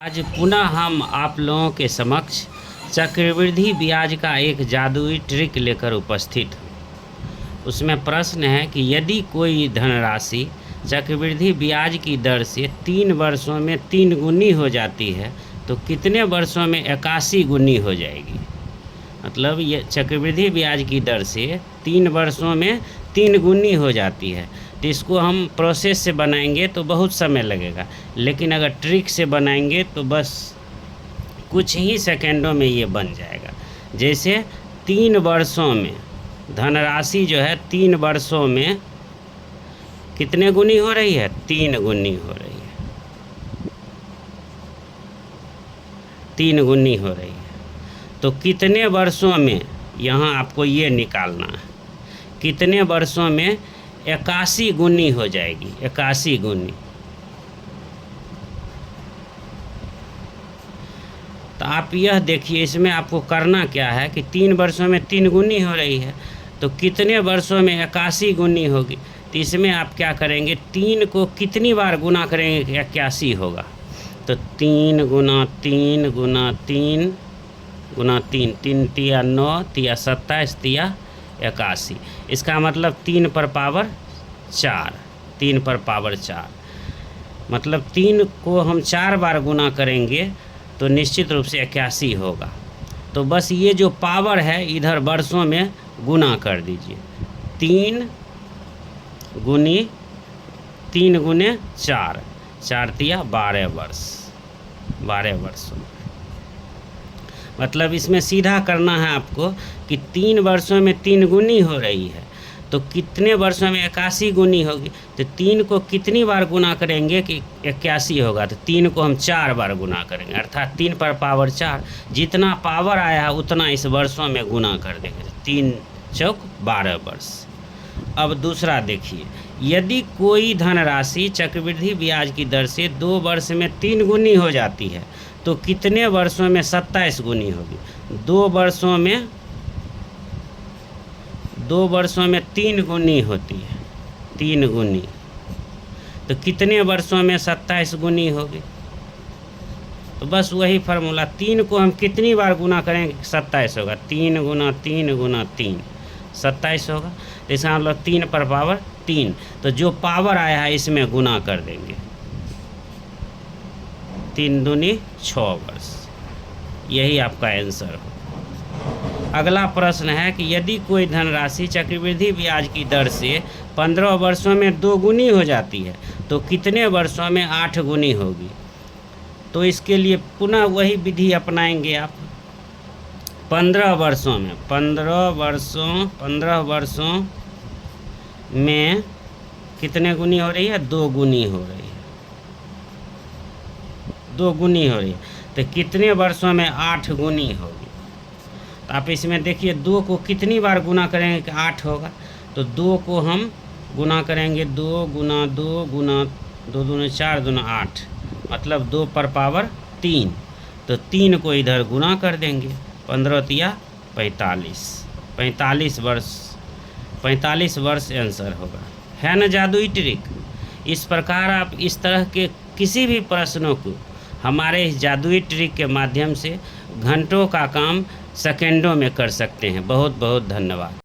आज पुनः हम आप लोगों के समक्ष चक्रवृद्धि ब्याज का एक जादुई ट्रिक लेकर उपस्थित हूँ। उसमें प्रश्न है कि यदि कोई धनराशि चक्रवृद्धि ब्याज की दर से 3 वर्षों में 3 गुनी हो जाती है तो कितने वर्षों में 81 गुनी हो जाएगी। मतलब ये चक्रवृद्धि ब्याज की दर से 3 वर्षों में 3 गुनी हो जाती है। तो इसको हम प्रोसेस से बनाएंगे तो बहुत समय लगेगा, लेकिन अगर ट्रिक से बनाएंगे तो बस कुछ ही सेकंडों में ये बन जाएगा। जैसे 3 वर्षों में धनराशि जो है 3 वर्षों में कितने गुनी हो रही है, 3 गुनी हो रही है, 3 गुनी हो रही है। तो कितने वर्षों में, यहाँ आपको ये निकालना है, कितने वर्षों में 81 गुनी हो जाएगी, 81 गुनी। तो आप यह देखिए, इसमें आपको करना क्या है कि 3 वर्षों में 3 गुनी हो रही है तो कितने वर्षों में 81 गुनी होगी। तो इसमें आप क्या करेंगे, 3 को कितनी बार गुना करेंगे कि 81 होगा। तो 3 गुना 3 गुना 3 गुना 3, 3 तिया 9 तिया 27 तिया 81। इसका मतलब 3 पर पावर 4, 3 पर पावर 4, मतलब 3 को हम 4 बार गुना करेंगे तो निश्चित रूप से 81 होगा। तो बस ये जो पावर है इधर वर्षों में गुना कर दीजिए। 3 गुनी 3 गुने 4, 4 तिया 12 वर्ष, 12 वर्षों। मतलब इसमें सीधा करना है आपको कि 3 वर्षों में 3 गुनी हो रही है तो कितने वर्षों में 81 गुनी होगी। तो 3 को कितनी बार गुना करेंगे कि 81 होगा। तो 3 को हम 4 बार गुना करेंगे, अर्थात 3 पर पावर 4, जितना पावर आया है उतना इस वर्षों में गुना कर देंगे। 3 चौक 12 वर्ष। अब दूसरा देखिए, यदि कोई धनराशि चक्रवृद्धि ब्याज की दर से 2 वर्ष में 3 गुनी हो जाती है तो कितने वर्षों में 27 गुनी होगी। 2 वर्षों में 3 गुनी होती है, 3 गुनी, तो कितने वर्षों में 27 गुनी होगी। तो बस वही फार्मूला, 3 को हम कितनी बार गुना करेंगे, 27 होगा। 3 गुना 3 गुना 3 27 होगा। तो इसका मतलब 3 पर पावर 3, तो जो पावर आया है इसमें गुना कर देंगे। 3 दूनी 6 वर्ष, यही आपका आंसर हो। अगला प्रश्न है कि यदि कोई धनराशि चक्रवृद्धि ब्याज की दर से 15 वर्षों में 2 गुनी हो जाती है तो कितने वर्षों में 8 गुनी होगी। तो इसके लिए पुनः वही विधि अपनाएंगे आप। 15 वर्षों में कितने गुनी हो रही है, 2 गुनी हो रही है, 2 गुनी हो रही है। तो कितने वर्षों में 8 गुनी होगी। तो आप इसमें देखिए 2 को कितनी बार गुना करेंगे कि 8 होगा। तो 2 को हम गुना करेंगे, 2 गुना 2 गुना 2 दूनी 4 दूना 8, मतलब 2 पर पावर 3। तो 3 को इधर गुना कर देंगे, 15 तिया 45, 45 वर्ष आंसर होगा। है ना जादुई ट्रिक। इस प्रकार आप इस तरह के किसी भी प्रश्नों को हमारे इस जादुई ट्रिक के माध्यम से घंटों का काम सेकंडों में कर सकते हैं। बहुत बहुत धन्यवाद।